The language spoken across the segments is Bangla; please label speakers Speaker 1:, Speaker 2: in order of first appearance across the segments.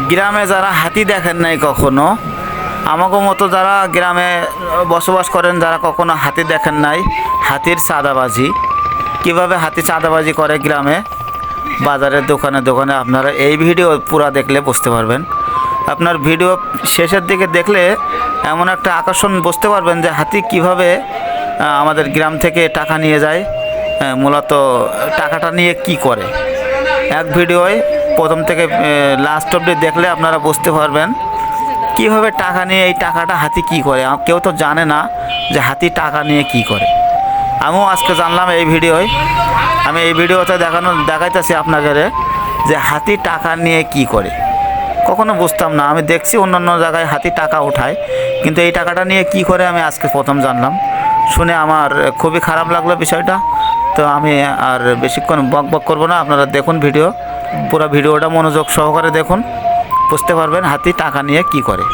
Speaker 1: গ্রামে যারা হাতি দেখেন নাই কখনো, আমাকে মতো যারা গ্রামে বসবাস করেন, যারা কখনো হাতি দেখেন নাই, হাতির চাঁদাবাজি কিভাবে হাতি চাঁদাবাজি করে গ্রামে বাজারের দোকানে দোকানে, আপনারা এই ভিডিও পুরো দেখলে বুঝতে পারবেন। আপনার ভিডিও শেষের দিকে দেখলে এমন একটা আকর্ষণ বুঝতে পারবেন যে হাতি কিভাবে আমাদের গ্রাম থেকে টাকা নিয়ে যায়, মূলত টাকাটা নিয়ে কি করে। এক ভিডিওয় প্রথম থেকে লাস্ট অবধি দেখলে আপনারা বুঝতে পারবেন কীভাবে টাকা নিয়ে এই টাকাটা হাতি কি করে। কেউ তো জানে না যে হাতি টাকা নিয়ে কি করে। আমিও আজকে জানলাম এই ভিডিওয়। আমি এই ভিডিওতে দেখাইতেছি আপনাদের যে হাতি টাকা নিয়ে কি করে। কখনো বুঝতাম না, আমি দেখছি অন্যান্য জায়গায় হাতি টাকা উঠায়, কিন্তু এই টাকাটা নিয়ে কি করে আমি আজকে প্রথম জানলাম। শুনে আমার খুবই খারাপ লাগলো বিষয়টা। তো আমি আর বেশিক্ষণ বক করবো না, আপনারা দেখুন ভিডিও, পুরো ভিডিওটা মনোযোগ সহকারে দেখুন, বুঝতে পারবেন হাতি টাকা নিয়ে কি করে।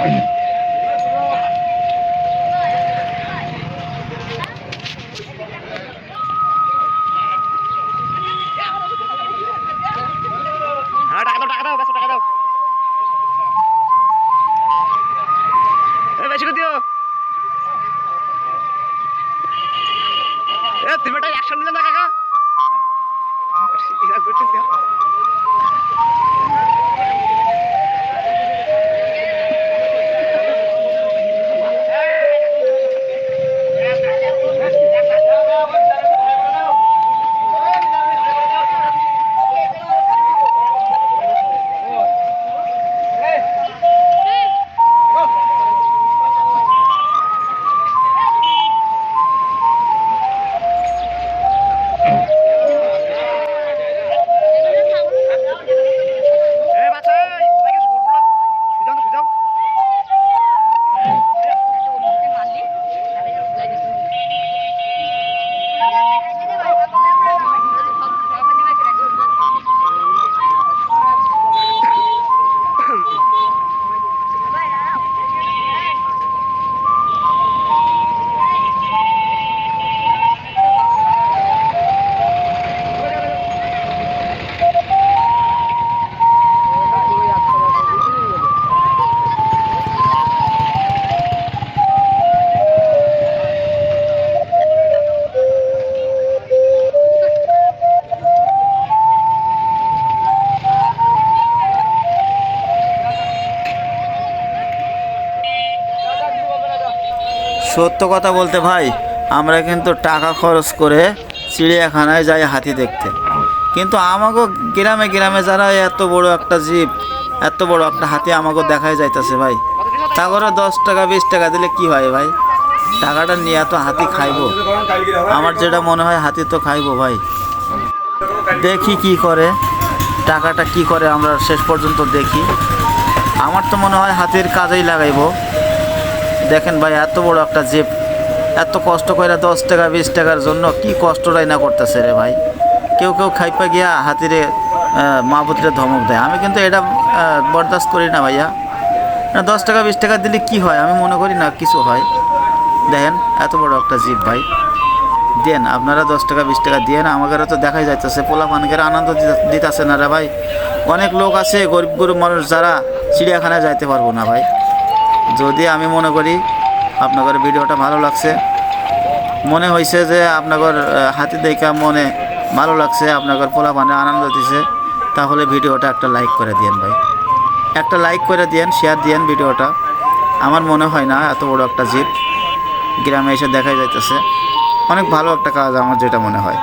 Speaker 2: হ্যাঁ টাকা দাও টাকা দাও, 500 টাকা দাও। বেশি করে দিও। তুমি একটা অ্যাকশন নিলে না কাকা।
Speaker 1: সত্য কথা বলতে ভাই, আমরা কিন্তু টাকা খরচ করে চিড়িয়াখানায় যাই হাতি দেখতে, কিন্তু আমাকে গ্রামে গ্রামে যারা এত বড় একটা জীব, এত বড় একটা হাতি আমাকে দেখাই যাইতেছে ভাই, তা করে 10 টাকা 20 টাকা দিলে কি হয় ভাই? টাকাটা নিয়ে এত হাতি খাইবো? আমার যেটা মনে হয় হাতি তো খাইবো ভাই। দেখি কি করে, টাকাটা কি করে আমরা শেষ পর্যন্ত দেখি। আমার তো মনে হয় হাতির কাজেই লাগাইবো। দেখেন ভাই, এত বড় একটা জীব এত কষ্ট করে 10 টাকা 20 টাকার জন্য কি কষ্টটাই না করতেছে রে ভাই। কেউ কেউ খাইপা গিয়া হাতিরে মা পুত্রে ধমক দেয়। আমি কিন্তু এটা বরদাস্ত করি না ভাইয়া। 10 টাকা 20 টাকা দিলে কি হয়? আমি মনে করি না কিছু হয়। দেখেন এত বড় একটা জীব ভাই, দেন আপনারা 10 টাকা 20 টাকা দিয়ে না, আমাকে তো দেখাই যাইতেছে পোলা পানকের আনন্দ দিতেছে না রে ভাই। অনেক লোক আছে গরিব গরিব মানুষ যারা চিড়িয়াখানায় যাইতে পারবো না ভাই। যদি আমি মনে করি আপনাদের ভিডিওটা ভালো লাগছে, মনে হয়েছে যে আপনাদের হাতি দেখা মনে ভালো লাগছে, আপনাদের পোলা পানে আনন্দ দিছে, তাহলে ভিডিওটা একটা লাইক করে দিয়েন ভাই, একটা লাইক করে দিয়েন, শেয়ার দিয়েন ভিডিওটা। আমার মনে হয় না এত বড় একটা জীব গ্রামে এসে দেখা যাইতেছে, অনেক ভালো একটা কাজ আমার যেটা মনে হয়।